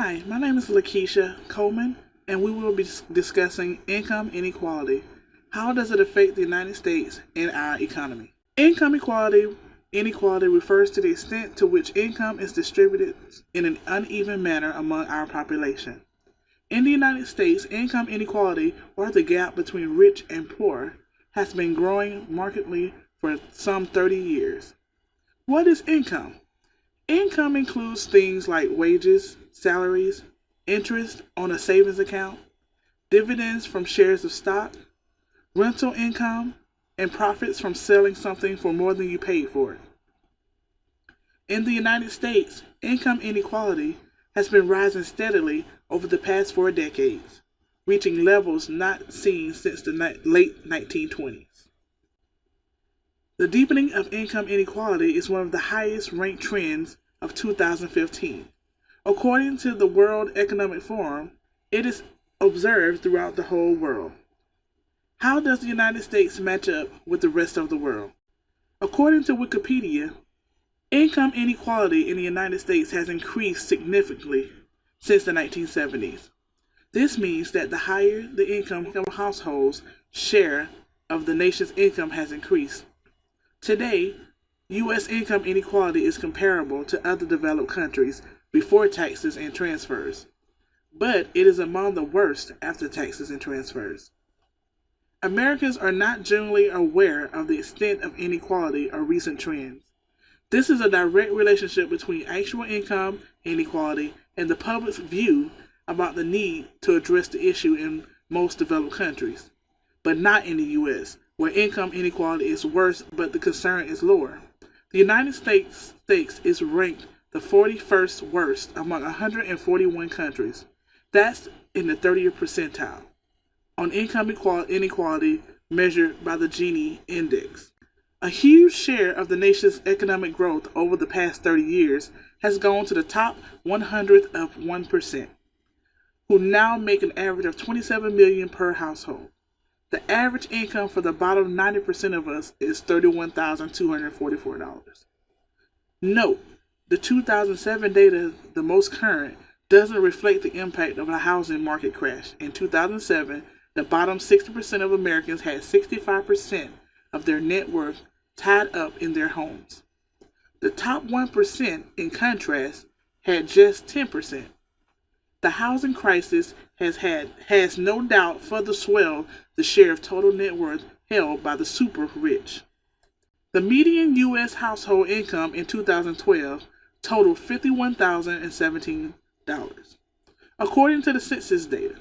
Hi, my name is Lakeisha Coleman, and we will be discussing income inequality. How does it affect the United States and our economy? Income inequality refers to the extent to which income is distributed in an uneven manner among our population. In the United States, income inequality, or the gap between rich and poor, has been growing markedly for some 30 years. What is income? Income includes things like wages, salaries, interest on a savings account, dividends from shares of stock, rental income, and profits from selling something for more than you paid for it. In the United States, income inequality has been rising steadily over the past 4 decades, reaching levels not seen since the late 1920s. The deepening of income inequality is one of the highest ranked trends of 2015. According to the World Economic Forum, it is observed throughout the whole world. How does the United States match up with the rest of the world? According to Wikipedia, income inequality in the United States has increased significantly since the 1970s. This means that the higher the income of households' share of the nation's income has increased. Today, U.S. income inequality is comparable to other developed countries before taxes and transfers, but it is among the worst after taxes and transfers. Americans are not generally aware of the extent of inequality or recent trends. This is a direct relationship between actual income inequality and the public's view about the need to address the issue in most developed countries, but not in the U.S., where income inequality is worse but the concern is lower. The United States is ranked the 41st worst among 141 countries. That's in the 30th percentile on income inequality measured by the Gini index. A huge share of the nation's economic growth over the past 30 years has gone to the top 100th of 1%, who now make an average of $27 million per household. The average income for the bottom 90% of us is $31,244. Note, the 2007 data, the most current, doesn't reflect the impact of a housing market crash. In 2007, the bottom 60% of Americans had 65% of their net worth tied up in their homes. The top 1%, in contrast, had just 10%. The housing crisis has no doubt further swelled the share of total net worth held by the super rich. The median U.S. household income in 2012 totaled $51,017. According to the census data,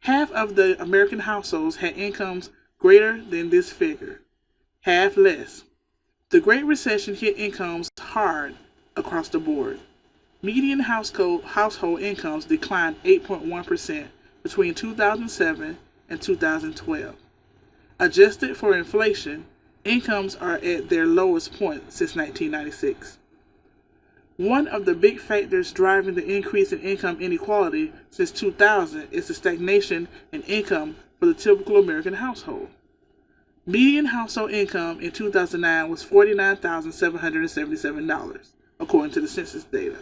half of the American households had incomes greater than this figure, half less. The Great Recession hit incomes hard across the board. Median household incomes declined 8.1% between 2007 and 2012. Adjusted for inflation, incomes are at their lowest point since 1996. One of the big factors driving the increase in income inequality since 2000 is the stagnation in income for the typical American household. Median household income in 2009 was $49,777, according to the census data.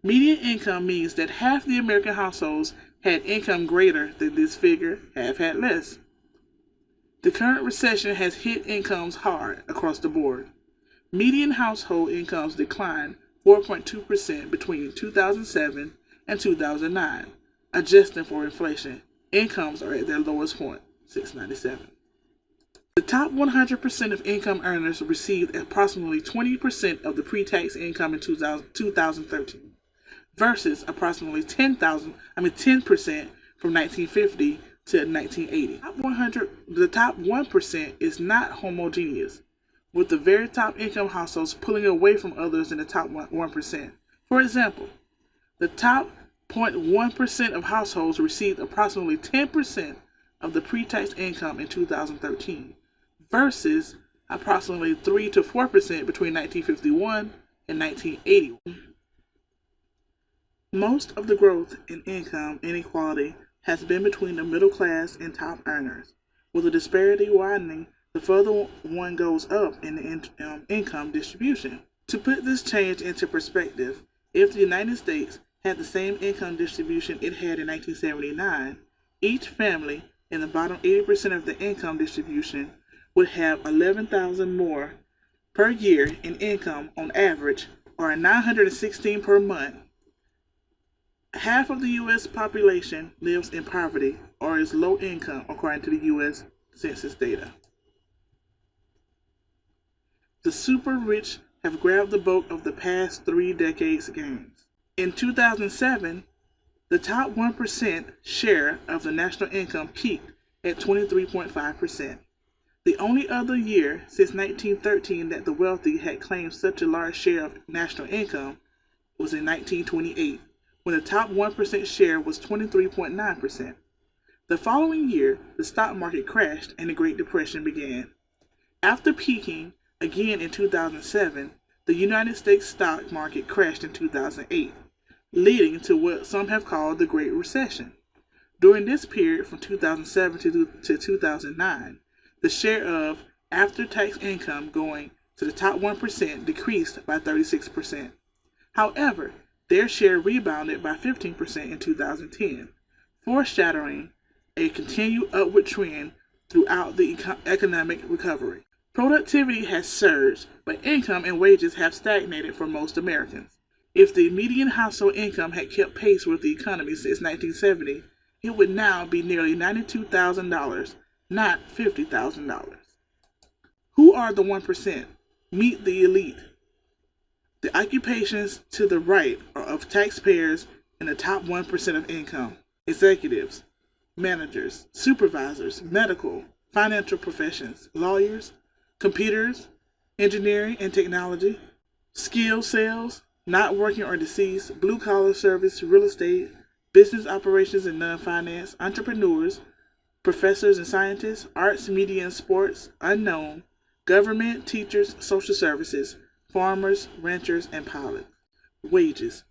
Median income means that half the American households had income greater than this figure, half had less. The current recession has hit incomes hard across the board. Median household incomes declined 4.2% between 2007 and 2009. Adjusting for inflation, incomes are at their lowest point, $697. The top 100% of income earners received approximately 20% of the pre-tax income in 2013. Versus approximately 10% from 1950 to 1980. The top 1% is not homogeneous, with the very top income households pulling away from others in the top 1%. For example, the top 0.1% of households received approximately 10% of the pre-tax income in 2013, versus approximately 3 to 4% between 1951 and 1980. Most of the growth in income inequality has been between the middle class and top earners, with the disparity widening the further one goes up in the income distribution. To put this change into perspective, if the United States had the same income distribution it had in 1979, each family in the bottom 80% of the income distribution would have 11,000 more per year in income on average, or 916 per month. Half of the U.S. population lives in poverty or is low income, according to the U.S. Census data. The super rich have grabbed the bulk of the past 3 decades' gains. In 2007, the top 1% share of the national income peaked at 23.5%. The only other year since 1913 that the wealthy had claimed such a large share of national income was in 1928, when the top 1% share was 23.9%. The following year, the stock market crashed and the Great Depression began. After peaking again in 2007, the United States stock market crashed in 2008, leading to what some have called the Great Recession. During this period from 2007 to 2009, the share of after-tax income going to the top 1% decreased by 36%. However, their share rebounded by 15% in 2010, foreshadowing a continued upward trend throughout the economic recovery. Productivity has surged, but income and wages have stagnated for most Americans. If the median household income had kept pace with the economy since 1970, it would now be nearly $92,000, not $50,000. Who are the 1%? Meet the elite. The occupations to the right are of taxpayers in the top 1% of income: executives, managers, supervisors, medical, financial professions, lawyers, computers, engineering and technology, skilled sales, not working or deceased, blue-collar service, real estate, business operations and non-finance, entrepreneurs, professors and scientists, arts, media and sports, unknown, government, teachers, social services, farmers, ranchers, and pilots. Wages.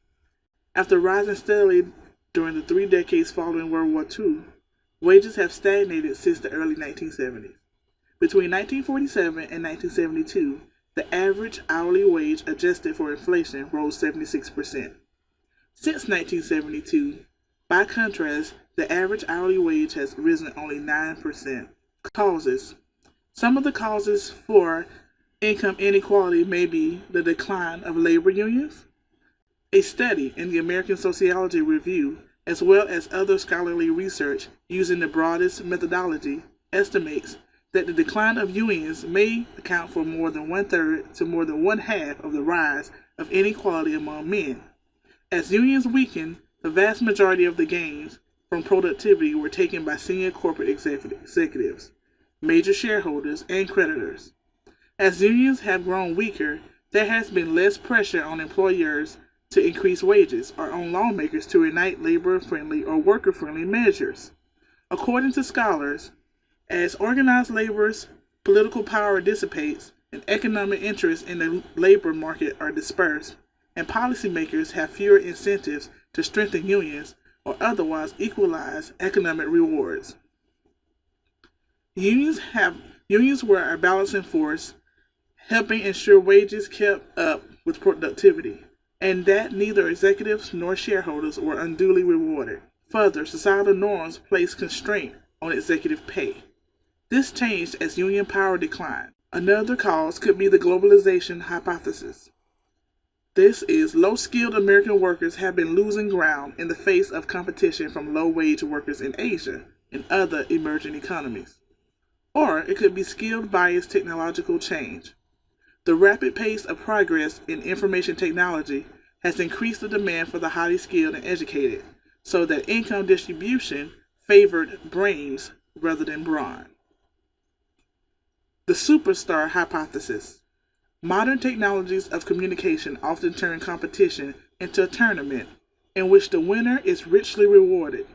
After rising steadily during the 3 decades following World War II, wages have stagnated since the early 1970s. Between 1947 and 1972, the average hourly wage adjusted for inflation rose 76%. Since 1972, by contrast, the average hourly wage has risen only 9%. Causes. Some of the causes for income inequality may be the decline of labor unions. A study in the American Sociology Review, as well as other scholarly research using the broadest methodology, estimates that the decline of unions may account for more than 1/3 to more than 1/2 of the rise of inequality among men. As unions weakened, the vast majority of the gains from productivity were taken by senior corporate executives, major shareholders, and creditors. As unions have grown weaker, there has been less pressure on employers to increase wages or on lawmakers to enact labor-friendly or worker-friendly measures. According to scholars, as organized labor's political power dissipates and economic interests in the labor market are dispersed, and policymakers have fewer incentives to strengthen unions or otherwise equalize economic rewards. Unions were a balancing force, helping ensure wages kept up with productivity, and that neither executives nor shareholders were unduly rewarded. Further, societal norms placed constraint on executive pay. This changed as union power declined. Another cause could be the globalization hypothesis. This is, low-skilled American workers have been losing ground in the face of competition from low-wage workers in Asia and other emerging economies. Or it could be skilled-biased technological change. The rapid pace of progress in information technology has increased the demand for the highly skilled and educated, so that income distribution favored brains rather than brawn. The superstar hypothesis. Modern technologies of communication often turn competition into a tournament in which the winner is richly rewarded,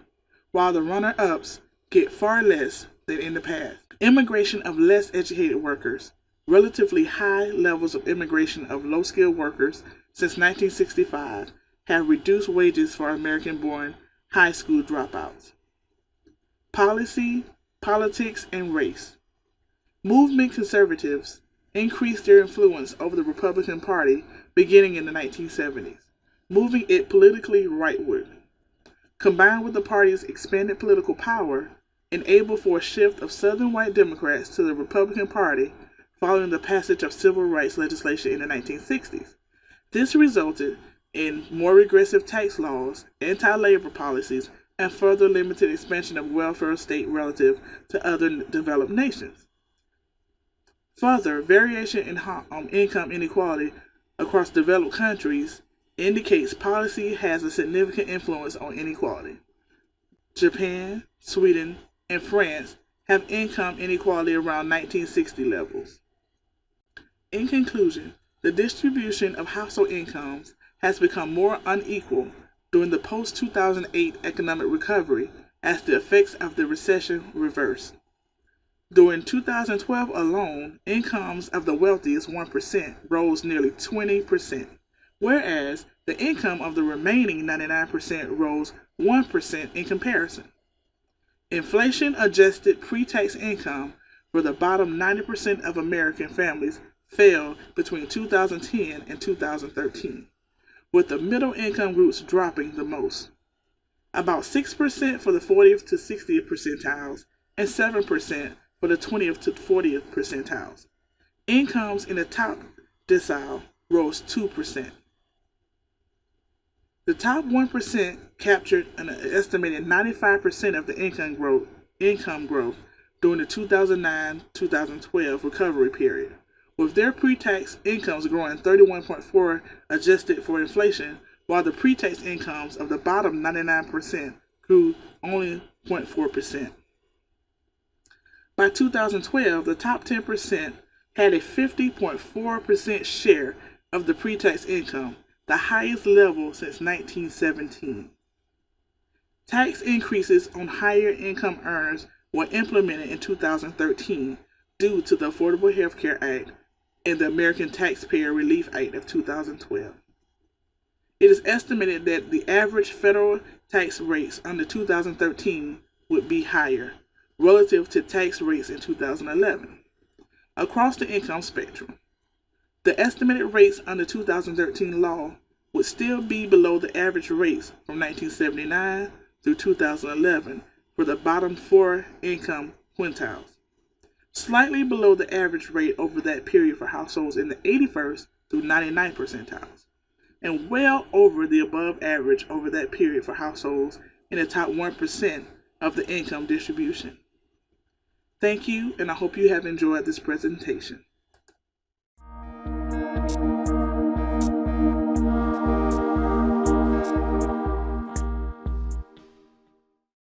while the runner-ups get far less than in the past. Immigration of less educated workers. Relatively high levels of immigration of low-skilled workers since 1965 have reduced wages for American-born high school dropouts. Policy, politics, and race. Movement conservatives increased their influence over the Republican Party beginning in the 1970s. moving it politically rightward. Combined with the party's expanded political power, enabled for a shift of Southern white Democrats to the Republican Party following the passage of civil rights legislation in the 1960s. This resulted in more regressive tax laws, anti-labor policies, and further limited expansion of welfare state relative to other developed nations. Further, variation in income inequality across developed countries indicates policy has a significant influence on inequality. Japan, Sweden, and France have income inequality around 1960 levels. In conclusion, the distribution of household incomes has become more unequal during the post-2008 economic recovery as the effects of the recession reversed. During 2012 alone, incomes of the wealthiest 1% rose nearly 20%, whereas the income of the remaining 99% rose 1% in comparison. Inflation-adjusted pre-tax income for the bottom 90% of American families fell between 2010 and 2013, with the middle income groups dropping the most. About 6% for the 40th to 60th percentiles and 7% for the 20th to 40th percentiles. Incomes in the top decile rose 2%. The top 1% captured an estimated 95% of the income growth during the 2009-2012 recovery period, with their pre-tax incomes growing 31.4% adjusted for inflation, while the pre-tax incomes of the bottom 99% grew only 0.4%. By 2012, the top 10% had a 50.4% share of the pre-tax income, the highest level since 1917. Tax increases on higher income earners were implemented in 2013 due to the Affordable Health Care Act and the American Taxpayer Relief Act of 2012. It is estimated that the average federal tax rates under 2013 would be higher relative to tax rates in 2011. Across the income spectrum, the estimated rates under 2013 law would still be below the average rates from 1979 through 2011 for the bottom 4 income quintiles, slightly below the average rate over that period for households in the 81st through 99th percentiles, and well over the above average over that period for households in the top 1% of the income distribution. Thank you, and I hope you have enjoyed this presentation.